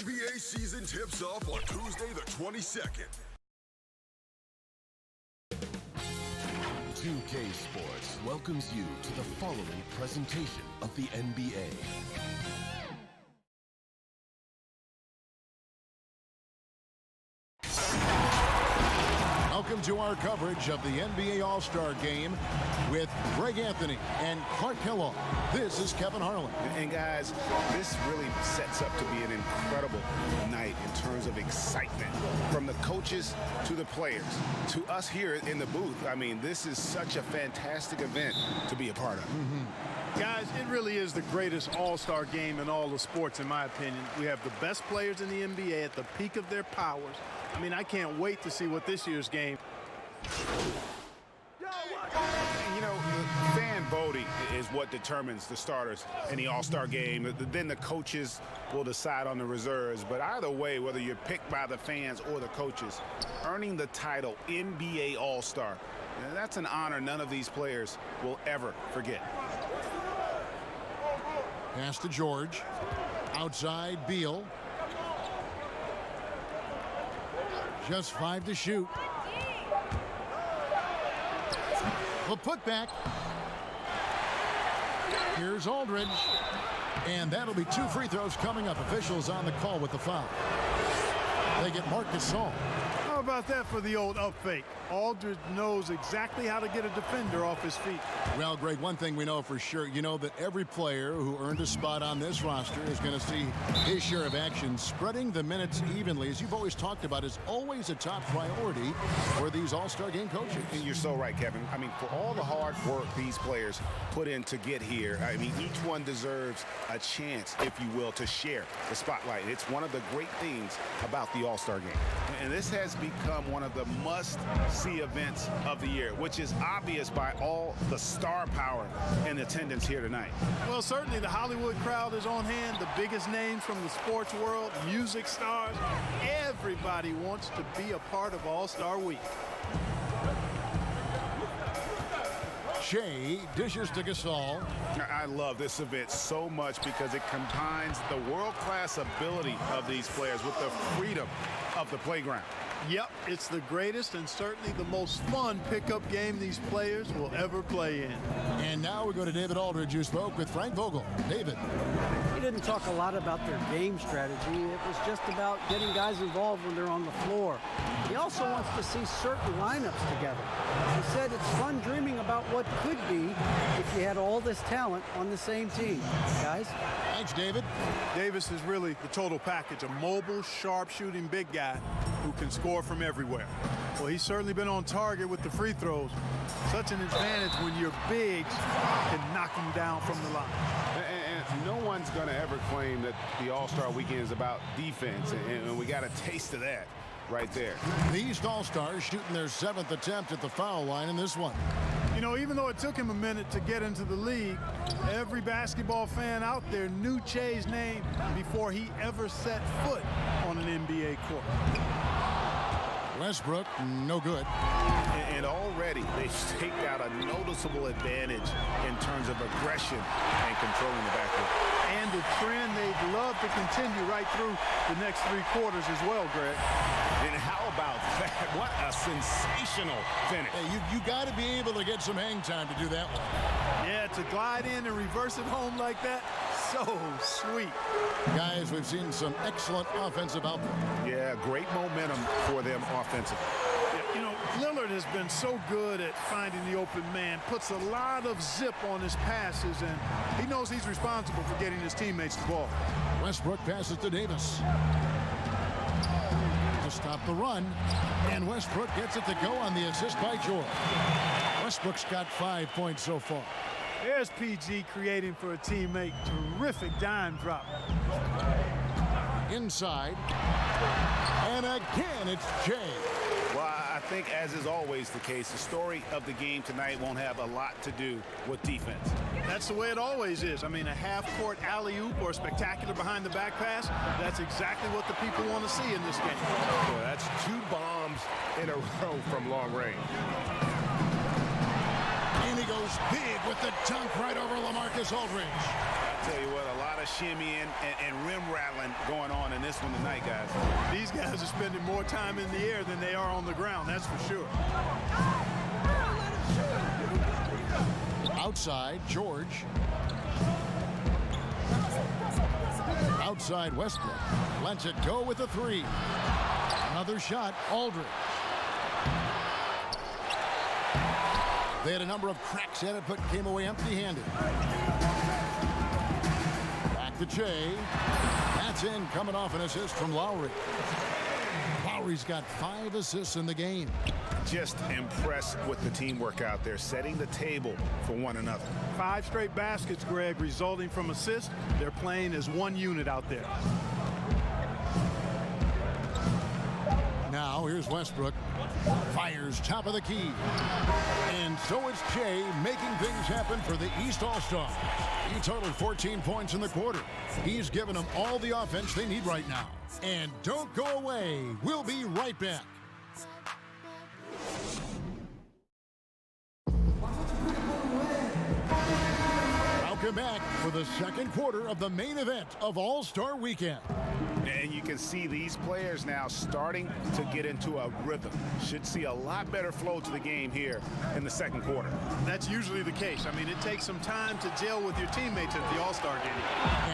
NBA season tips off on Tuesday the 22nd. 2K Sports welcomes you to the following presentation of the NBA. Welcome to our coverage of the NBA All-Star Game with Greg Anthony and Clark Kellogg. This is Kevin Harlan. And guys, this really sets up to be an incredible night in terms of excitement. From the coaches to the players, to us here in the booth. I mean, this is such a fantastic event to be a part of. Guys, it really is the greatest all-star game in all the sports, in my opinion. We have the best players in the NBA at the peak of their powers. I mean, I can't wait to see what this year's game. You know, fan voting is what determines the starters in the all-star game. Then the coaches will decide on the reserves. But either way, whether you're picked by the fans or the coaches, earning the title NBA All-Star, that's an honor none of these players will ever forget. Pass to George. Outside, Beal. Just 5 to shoot. The putback. Here's Aldridge. And that'll be 2 free throws coming up. Officials on the call with the foul. They get Marc Gasol. How about that for the old up fake? Aldridge knows exactly how to get a defender off his feet. Well, Greg, one thing we know for sure, you know that every player who earned a spot on this roster is going to see his share of action. Spreading the minutes evenly, as you've always talked about, is always a top priority for these All-Star Game coaches. And you're so right, Kevin. I mean, for all the hard work these players put in to get here, I mean, each one deserves a chance, if you will, to share the spotlight. It's one of the great things about the All-Star Game. And this has become one of the must-see events of the year, which is obvious by all the star power in attendance here tonight. Well, certainly the Hollywood crowd is on hand, the biggest names from the sports world, music stars. Everybody wants to be a part of All-Star Week. Shea dishes to Gasol. I love this event so much because it combines the world-class ability of these players with the freedom of the playground. Yep, it's the greatest and certainly the most fun pickup game these players will ever play in. And now we go to David Aldridge, who spoke with Frank Vogel. David. He didn't talk a lot about their game strategy. It was just about getting guys involved when they're on the floor. He also wants to see certain lineups together. He said it's fun dreaming about what could be if you had all this talent on the same team. Guys? Thanks, David. Davis is really the total package, a mobile, sharp-shooting big guy who can score from everywhere. Well, he's certainly been on target with the free throws. Such an advantage when your bigs can knock him down from the line. And no one's going to ever claim that the All-Star Weekend is about defense, and we got a taste of that right there. These All-Stars shooting their 7th attempt at the foul line in this one. You know, even though it took him a minute to get into the league, every basketball fan out there knew Che's name before he ever set foot on an NBA court. Westbrook, no good. And already they've staked out a noticeable advantage in terms of aggression and controlling the backcourt. And the trend they'd love to continue right through the next 3 quarters as well, Greg. And how about that? What a sensational finish. Hey, you got to be able to get some hang time to do that one. Yeah, to glide in and reverse it home like that, so sweet. Guys, we've seen some excellent offensive output. Yeah, great momentum for them offensively. Yeah, you know, Lillard has been so good at finding the open man, puts a lot of zip on his passes, and he knows he's responsible for getting his teammates the ball. Westbrook passes to Davis. To stop the run, and Westbrook gets it to go on the assist by George. Westbrook's got 5 points so far. There's PG creating for a teammate. Terrific dime drop. Inside. And again, it's Jay. Well, I think, as is always the case, the story of the game tonight won't have a lot to do with defense. That's the way it always is. I mean, a half-court alley-oop or a spectacular behind-the-back pass, that's exactly what the people want to see in this game. Well, that's 2 bombs in a row from long range. And he goes big with the dunk right over LaMarcus Aldridge. Tell you what, a lot of shimmying and rim rattling going on in this one tonight, guys. These guys are spending more time in the air than they are on the ground, that's for sure. Outside, George. Outside, Westbrook. Lets it go with a three. Another shot, Aldridge. They had a number of cracks at it, but came away empty-handed. Back to Jay. That's in, coming off an assist from Lowry. Lowry's got 5 assists in the game. Just impressed with the teamwork out there, setting the table for one another. 5 straight baskets, Greg, resulting from assists. They're playing as one unit out there. Now, here's Westbrook. Fires top of the key. And so it's Jay making things happen for the East All-Star. He totaled 14 points in the quarter. He's given them all the offense they need right now. And don't go away. We'll be right back. Welcome back for the second quarter of the main event of All-Star Weekend. And you can see these players now starting to get into a rhythm. Should see a lot better flow to the game here in the second quarter. That's usually the case. I mean, it takes some time to gel with your teammates at the All-Star game.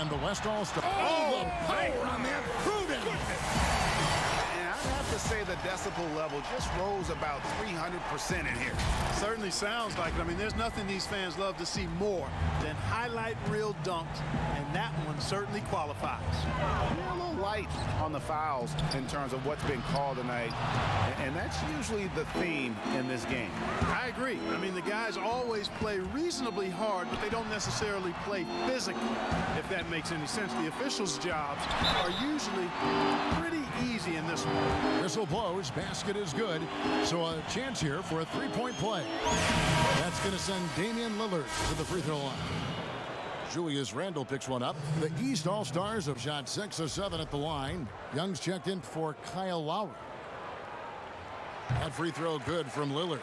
And the West All-Star. Oh, the power on that. Proven. And I have to say the decibel level just rose about 300% in here. Certainly sounds like it. I mean, there's nothing these fans love to see more than highlight reel dunks, and that one certainly qualifies. Yeah, a little light on the fouls in terms of what's been called tonight, and that's usually the theme in this game. I agree. I mean, the guys always play reasonably hard, but they don't necessarily play physically, if that makes any sense. The officials' jobs are usually pretty easy in this one. Whistle blows, basket is good, so a chance here for a three-point play. That's going to send Damian Lillard to the free throw line. Julius Randle picks one up. The East All-Stars have shot 6 of 7 at the line. Young's checked in for Kyle Lowry. That free throw good from Lillard.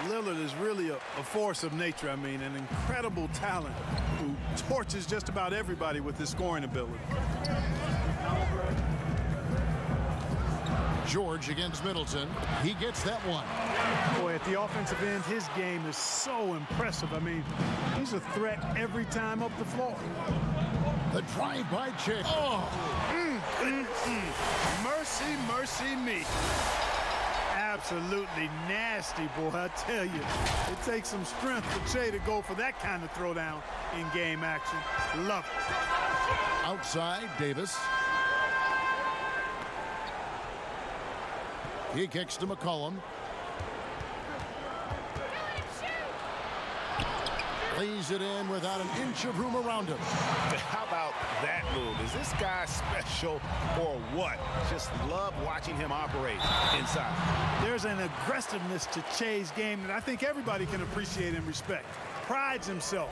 Lillard is really a force of nature. I mean, an incredible talent who torches just about everybody with his scoring ability. George against Middleton. He gets that one. Boy, at the offensive end, his game is so impressive. I mean, he's a threat every time up the floor. The drive by Chick. Oh! Mercy, mercy me. Absolutely nasty, boy, I tell you. It takes some strength for Che to go for that kind of throwdown in game action. Love it. Outside, Davis. He kicks to McCollum. Lays it in without an inch of room around him. How about that move? Is this guy special or what? Just love watching him operate inside. There's an aggressiveness to Che's game that I think everybody can appreciate and respect. Prides himself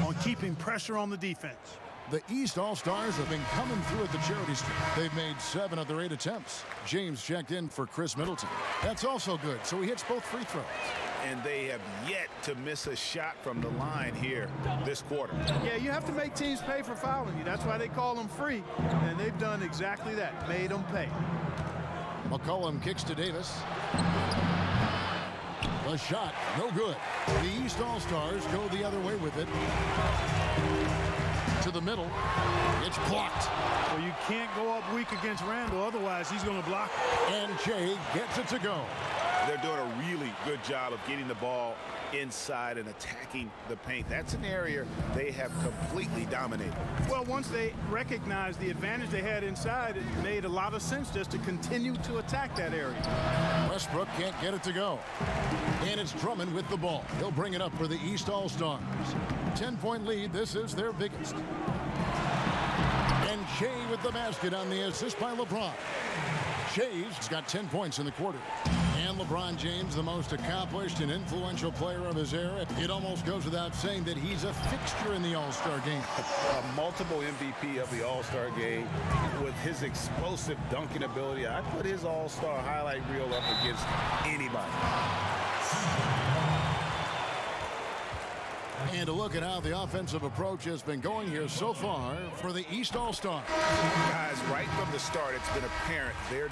on keeping pressure on the defense. The East All-Stars have been coming through at the charity strip. They've made 7 of their 8 attempts. James checked in for Chris Middleton. That's also good, so he hits both free throws. And they have yet to miss a shot from the line here this quarter. Yeah, you have to make teams pay for fouling you. That's why they call them free, and they've done exactly that, made them pay. McCollum kicks to Davis. The shot, no good. The East All-Stars go the other way with it. To the middle. It's blocked. Well, you can't go up weak against Randle, otherwise he's going to block it. And Jay gets it to go. They're doing a really good job of getting the ball inside and attacking the paint. That's an area they have completely dominated. Well, once they recognized the advantage they had inside, it made a lot of sense just to continue to attack that area. Westbrook can't get it to go. And it's Drummond with the ball. He'll bring it up for the East All-Stars. 10-point lead. This is their biggest. And Shea with the basket on the assist by LeBron. Shea's got 10 points in the quarter. And LeBron James, the most accomplished and influential player of his era. It almost goes without saying that he's a fixture in the All-Star game. A multiple MVP of the All-Star game with his explosive dunking ability. I put his All-Star highlight reel up against anybody. And a look at how the offensive approach has been going here so far for the East All-Stars. Guys, right from the start, it's been apparent they're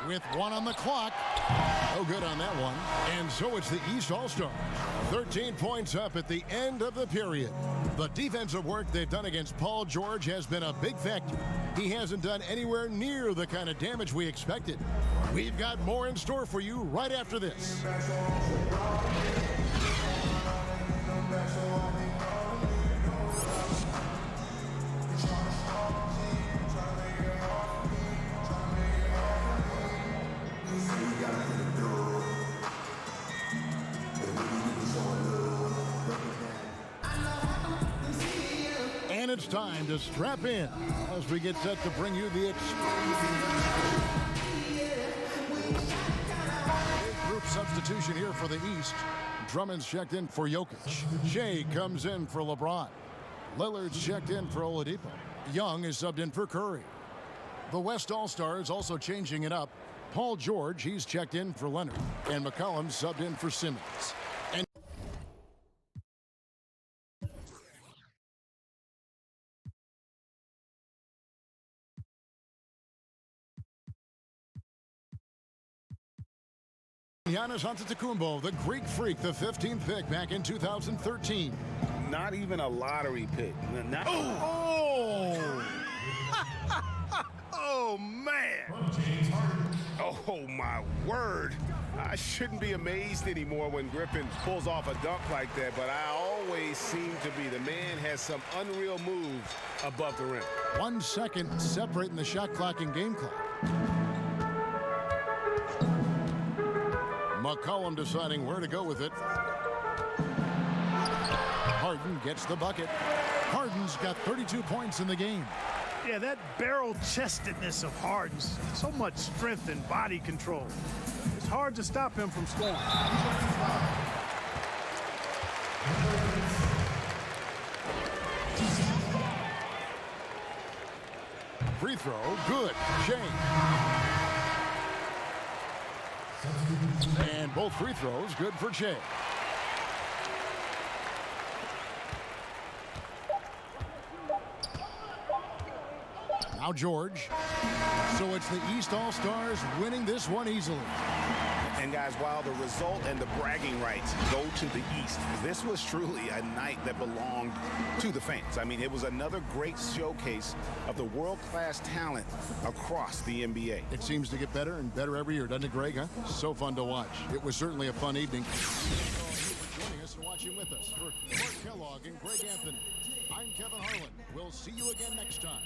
with 1 on the clock. No good on that one. And so it's the East All-Stars. 13 points up at the end of the period. The defensive work they've done against Paul George has been a big factor. He hasn't done anywhere near the kind of damage we expected. We've got more in store for you right after this. And it's time to strap in as we get set to bring you the group substitution here for the East. Drummond's checked in for Jokic. Shea comes in for LeBron. Lillard's checked in for Oladipo. Young is subbed in for Curry. The West All-Stars also changing it up. Paul George, he's checked in for Leonard. And McCollum subbed in for Simmons. And Giannis Antetokounmpo, the Greek Freak, the 15th pick back in 2013. not even a lottery pick. Oh! Oh, man. Oh, my word. I shouldn't be amazed anymore when Griffin pulls off a dunk like that, but I always seem to be. The man has some unreal moves above the rim. 1 second separating the shot clock and game clock. McCollum deciding where to go with it. Harden gets the bucket. Harden's got 32 points in the game. Yeah, that barrel-chestedness of Harden's, so much strength and body control. It's hard to stop him from scoring. Free throw, good. Shane. And both free throws good for Shea. Now George. So it's the East All-Stars winning this one easily. And guys, while the result and the bragging rights go to the East, this was truly a night that belonged to the fans. I mean, it was another great showcase of the world-class talent across the NBA. It seems to get better and better every year, doesn't it, Greg? Huh? So fun to watch. It was certainly a fun evening. Joining us and watching with us for Mark Kellogg and Greg Anthony. I'm Kevin Harlan. We'll see you again next time.